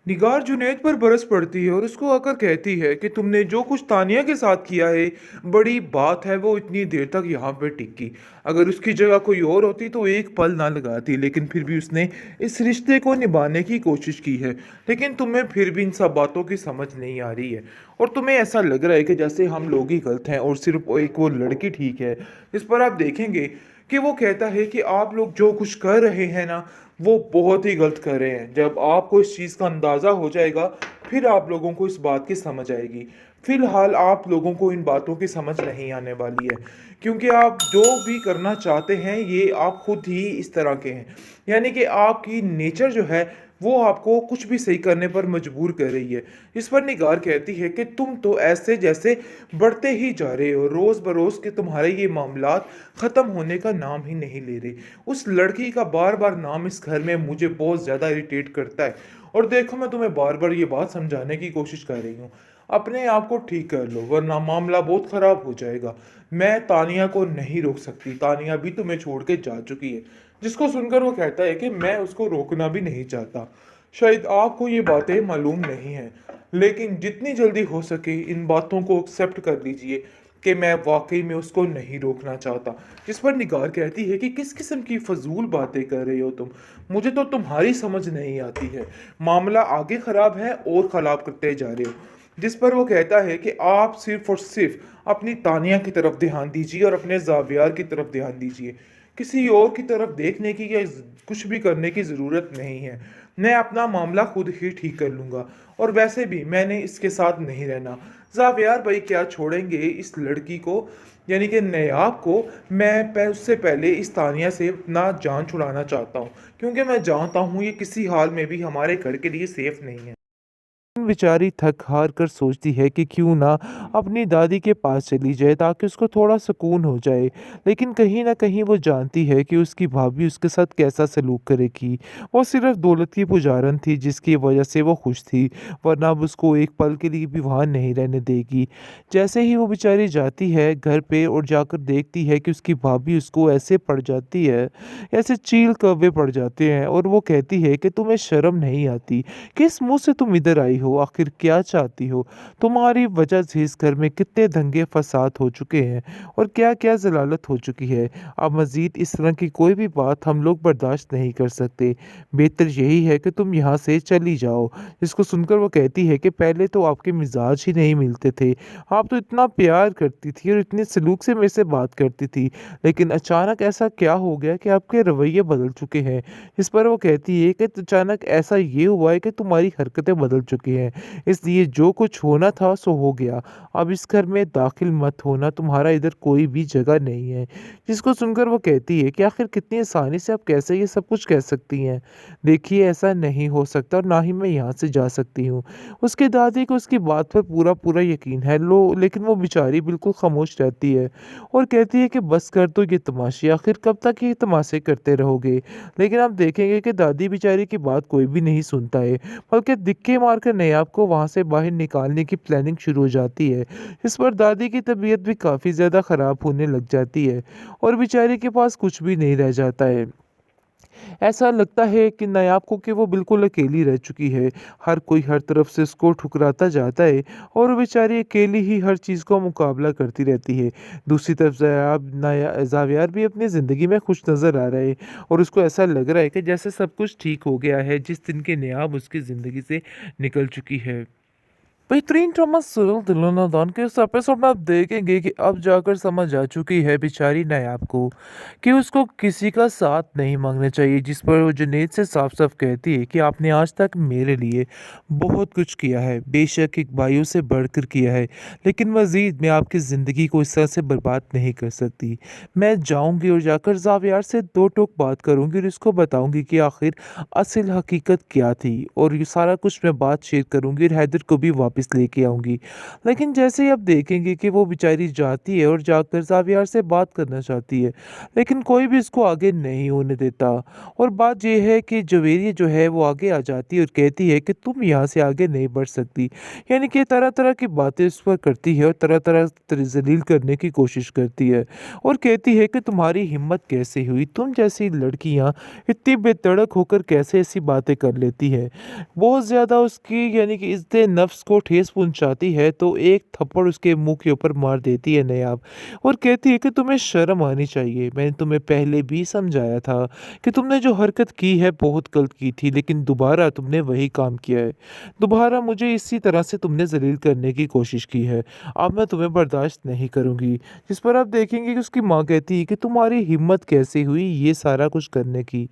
निगार जुनैद पर बरस पड़ती है और उसको आकर कहती है कि तुमने जो कुछ तानिया के साथ किया है बड़ी बात है। वो इतनी देर तक यहाँ पे टिकी। अगर उसकी जगह कोई और होती तो एक पल ना लगाती, लेकिन फिर भी उसने इस रिश्ते को निभाने की कोशिश की है। लेकिन तुम्हें फिर भी इन सब बातों की समझ नहीं आ रही है और तुम्हें ऐसा लग रहा है कि जैसे हम लोग ही गलत हैं और सिर्फ एक वो लड़की ठीक है। इस पर आप देखेंगे कि वो कहता है कि आप लोग जो कुछ कर रहे हैं ना, वो बहुत ही गलत कर रहे हैं। जब आपको इस चीज़ का अंदाज़ा हो जाएगा, फिर आप लोगों को इस बात की समझ आएगी। फिलहाल आप लोगों को इन बातों की समझ नहीं आने वाली है, क्योंकि आप जो भी करना चाहते हैं ये आप खुद ही इस तरह के हैं। यानी कि आपकी नेचर जो है वो आपको कुछ भी सही करने पर मजबूर कर रही है। इस पर निगार कहती है कि तुम तो ऐसे जैसे बढ़ते ही जा रहे हो, रोज़ बरोज़ के तुम्हारे ये मामलात ख़त्म होने का नाम ही नहीं ले रहे। उस लड़की का बार बार नाम इस घर में मुझे बहुत ज़्यादा इरिटेट करता है। और देखो, मैं तुम्हें बार बार ये बात समझाने की कोशिश कर रही हूँ, अपने आप को ठीक कर लो वरना मामला बहुत ख़राब हो जाएगा। मैं तानिया को नहीं रोक सकती, तानिया भी तुम्हें छोड़ के जा चुकी है। जिसको सुनकर वो कहता है कि मैं उसको रोकना भी नहीं चाहता। शायद आपको ये बातें मालूम नहीं हैं, लेकिन जितनी जल्दी हो सके इन बातों को एक्सेप्ट कर लीजिए कि मैं वाकई में उसको नहीं रोकना चाहता। जिस पर निगार कहती है कि किस किस्म की फजूल बातें कर रहे हो तुम, मुझे तो तुम्हारी समझ नहीं आती है। मामला आगे ख़राब है और ख़राब करते जा रहे हो। जिस पर वो कहता है कि आप सिर्फ और सिर्फ अपनी तानिया की तरफ ध्यान दीजिए और अपने जावियार की तरफ ध्यान दीजिए। किसी और की तरफ देखने की या कुछ भी करने की ज़रूरत नहीं है। मैं अपना मामला खुद ही ठीक कर लूँगा, और वैसे भी मैंने इसके साथ नहीं रहना। ज़ावियार भाई क्या छोड़ेंगे इस लड़की को, यानी कि नयाब को। उससे पहले इस तानिया से अपना जान छुड़ाना चाहता हूँ, क्योंकि मैं जानता हूँ ये किसी हाल में भी हमारे घर के लिए सेफ़ नहीं है। बेचारी थक हार कर सोचती है कि क्यों ना अपनी दादी के पास चली जाए ताकि उसको थोड़ा सुकून हो जाए। लेकिन कहीं न कहीं वो जानती है कि उसकी भाभी उसके साथ कैसा सलूक करेगी। वो सिर्फ़ दौलत की पुजारन थी जिसकी वजह से वो खुश थी, वरना अब उसको एक पल के लिए भी वहाँ नहीं रहने देगी। जैसे ही वो बेचारी जाती है घर पे और जाकर देखती है कि उसकी भाभी उसको ऐसे पड़ जाती है, ऐसे चील कौवे पड़ जाते हैं और वो कहती है कि तुम्हें शर्म नहीं आती? किस मुँह से तुम इधर आई हो? आखिर क्या चाहती हो? तुम्हारी वजह से इस घर में कितने दंगे फ़साद हो चुके हैं और क्या-क्या ज़लालत हो चुकी है। अब मज़ीद इस तरह की कोई भी बात हम लोग बर्दाश्त नहीं कर सकते। बेहतर यही है कि तुम यहाँ से चली जाओ। इसको सुनकर वो कहती है कि पहले तो आपके मिज़ाज ही नहीं मिलते थे। आप तो इतना प्यार करती थी और इतने सलूक से मेरे से बात करती थी। लेकिन अचानक ऐसा क्या हो गया कि आपके रवैये बदल चुके हैं? इस पर वो कहती है कि अचानक ऐसा ये हुआ है कि तुम्हारी हरकतें बदल चुकी हैं, इसलिए जो कुछ होना था सो हो गया। अब इस घर में दाखिल मत होना, तुम्हारा इधर कोई भी जगह नहीं है। जिसको सुनकर वो कहती है कि आखिर कितनी आसानी से आप कैसे ये सब कुछ कह सकती हैं? देखिए, ऐसा नहीं हो सकता और ना ही मैं यहाँ से जा सकती हूँ। उसकी दादी को उसकी बात पर पूरा यकीन है, लेकिन वो बेचारी बिल्कुल खामोश रहती है और कहती है कि बस कर दो ये तमाशे, आखिर कब तक ये तमाशे करते रहोगे? लेकिन आप देखेंगे कि दादी बेचारी की बात कोई भी नहीं सुनता है, बल्कि दिक्के मारकर नयाब को वहाँ से बाहर निकालने की प्लानिंग शुरू हो जाती है। इस पर दादी की तबीयत भी काफ़ी ज़्यादा ख़राब होने लग जाती है और बेचारी के पास कुछ भी नहीं रह जाता है। ऐसा लगता है कि नायाब को कि वो बिल्कुल अकेली रह चुकी है। हर कोई हर तरफ से उसको ठुकराता जाता है और वो बेचारी अकेली ही हर चीज़ का मुकाबला करती रहती है। दूसरी तरफ ज़ावियार भी अपनी ज़िंदगी में खुश नज़र आ रहा है और उसको ऐसा लग रहा है कि जैसे सब कुछ ठीक हो गया है जिस दिन की नेयाब उसकी ज़िंदगी से निकल चुकी है। बेहतरीन ड्रामा सीरियल दिल ना दान के इस एपिसोड में आप देखेंगे कि अब जाकर समझ आ चुकी है बेचारी नायाब को कि उसको किसी का साथ नहीं मांगना चाहिए, जिस पर वो जुनैद से साफ साफ कहती है कि आपने आज तक मेरे लिए बहुत कुछ किया है, बेशक एक भाइयों से बढ़कर किया है, लेकिन मज़ीद मैं आपकी ज़िंदगी को इस तरह से बर्बाद नहीं कर सकती। मैं जाऊंगी और जाकर जावियार से दो टोक बात करूंगी और इसको बताऊंगी कि आखिर असल हकीकत क्या थी, और ये सारा कुछ मैं बात शेयर करूंगी और हैदर को भी वापस वापस लेके आऊँगी। लेकिन जैसे ही अब देखेंगे कि वो बेचारी जाती है और जाकर ज़ावियार से बात करना चाहती है, लेकिन कोई भी इसको आगे नहीं होने देता। और बात ये है कि जवेरिया जो है वो आगे आ जाती है और कहती है कि तुम यहाँ से आगे नहीं बढ़ सकती। यानी कि तरह-तरह की बातें उस पर करती है और तरह-तरह ज़लील करने की कोशिश करती है और कहती है कि तुम्हारी हिम्मत कैसे हुई? तुम जैसी लड़कियाँ इतनी बेधड़क होकर कैसे ऐसी बातें कर लेती है? बहुत ज़्यादा उसकी यानी कि इज़्ज़त नफ्स को ठेस पहुँचाती है तो एक थप्पड़ उसके मुँह के ऊपर मार देती है नायाब और कहती है कि तुम्हें शर्म आनी चाहिए। मैंने तुम्हें पहले भी समझाया था कि तुमने जो हरकत की है बहुत गलत की थी, लेकिन दोबारा तुमने वही काम किया है। दोबारा मुझे इसी तरह से तुमने ज़लील करने की कोशिश की है। अब मैं तुम्हें बर्दाश्त नहीं करूँगी। जिस पर आप देखेंगे कि उसकी माँ कहती है कि तुम्हारी हिम्मत कैसे हुई ये सारा कुछ करने की?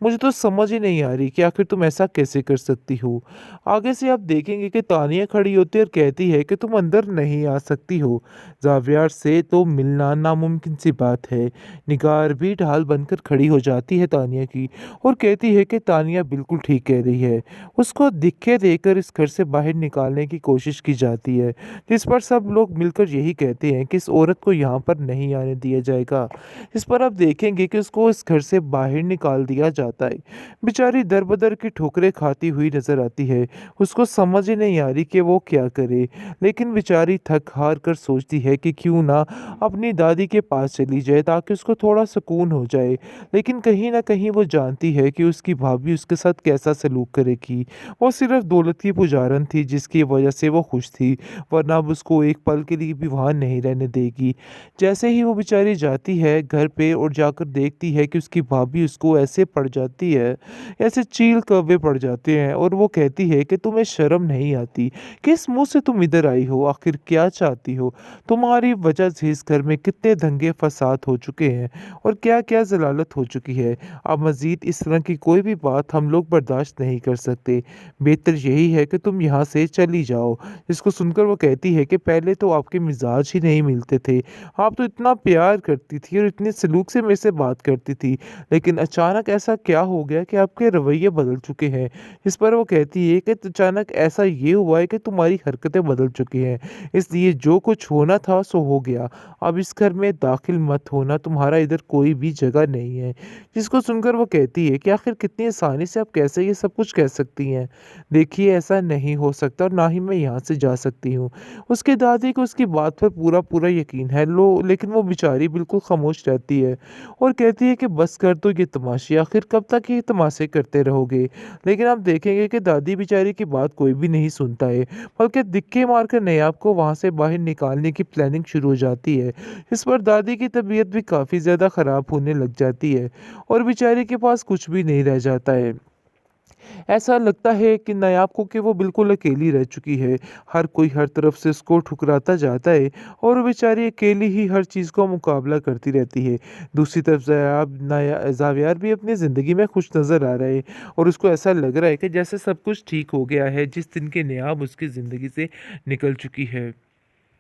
मुझे तो समझ ही नहीं आ रही कि आखिर तुम ऐसा कैसे कर सकती हो? आगे से आप देखेंगे कि तानिया खड़ी होती है और कहती है कि तुम अंदर नहीं आ सकती हो। ज़ावियार से तो मिलना नामुमकिन सी बात है। निगार भी ढाल बनकर खड़ी हो जाती है तानिया की और कहती है कि तानिया बिल्कुल ठीक कह रही है। उसको दिक्कत देकर इस घर से बाहर निकालने की कोशिश की जाती है, जिस पर सब लोग मिलकर यही कहते हैं कि इस औरत को यहाँ पर नहीं आने दिया जाएगा। इस पर आप देखेंगे कि उसको इस घर से बाहर निकाल दिया जाता है। बेचारी दर-बदर की ठोकरें खाती हुई नज़र आती है। उसको समझ ही नहीं आ रही कि वो क्या करे, लेकिन बेचारी थक-हार कर सोचती है कि क्यों ना अपनी दादी के पास चली जाए ताकि उसको थोड़ा सुकून हो जाए। लेकिन कहीं न कहीं वो जानती है कि उसकी भाभी उसके साथ कैसा सलूक करेगी। वो सिर्फ़ दौलत की पुजारन थी जिसकी वजह से वो खुश थी, वरना अब उसको एक पल के लिए भी वहाँ नहीं रहने देगी। जैसे ही वो बेचारी जाती है घर पे और जाकर देखती है कि उसकी भाभी उसको ऐसे पड़ जाती है, ऐसे चील कौवे पड़ जाते हैं और वो कहती है कि तुम्हें शर्म नहीं आती? किस मुँह से तुम इधर आई हो? आखिर क्या चाहती हो? तुम्हारी वजह से इस घर में कितने दंगे फ़साद हो चुके हैं और क्या-क्या ज़लालत हो चुकी है। अब मज़ीद इस तरह की कोई भी बात हम लोग बर्दाश्त नहीं कर सकते। बेहतर यही है कि तुम यहाँ से चली जाओ। जिसको सुनकर वो कहती है कि पहले तो आपके मिज़ाज ही नहीं मिलते थे। आप तो इतना प्यार करती थी और इतने सलूक से मेरे से बात करती थी। लेकिन अचानक ऐसा क्या हो गया कि आपके रवैये बदल चुके हैं? इस पर वो कहती है कि अचानक ऐसा ये हुआ है कि तुम्हारी हरकतें बदल चुकी हैं। इसलिए जो कुछ होना था सो हो गया। अब इस घर में दाखिल मत होना, तुम्हारा इधर कोई भी जगह नहीं है। जिसको सुनकर वो कहती है कि आखिर कितनी आसानी से आप कैसे ये सब कुछ कह सकती हैं? देखिए ऐसा नहीं हो सकता और ना ही मैं यहाँ से जा सकती हूँ। उसकी दादी को उसकी बात पर पूरा-पूरा यकीन है लेकिन वो बेचारी बिल्कुल खामोश रहती है और कहती है कि बस कर दो ये तमाशे, आखिर कब तक ये तमाशे करते रहोगे? लेकिन आप देखेंगे कि दादी बेचारी की बात कोई भी नहीं सुनता है, बल्कि दिक्के मारकर नयाब को वहाँ से बाहर निकालने की प्लानिंग शुरू हो जाती है। इस पर दादी की तबीयत भी काफ़ी ज़्यादा ख़राब होने लग जाती है और बेचारे के पास कुछ भी नहीं रह जाता है। ऐसा लगता है कि नायाब को कि वो बिल्कुल अकेली रह चुकी है। हर कोई हर तरफ से उसको ठुकराता जाता है और वो बेचारी अकेली ही हर चीज़ का मुकाबला करती रहती है। दूसरी तरफ ज़ावियार भी अपनी ज़िंदगी में खुश नज़र आ रहा है और उसको ऐसा लग रहा है कि जैसे सब कुछ ठीक हो गया है जिस दिन की नायाब उसकी ज़िंदगी से निकल चुकी है।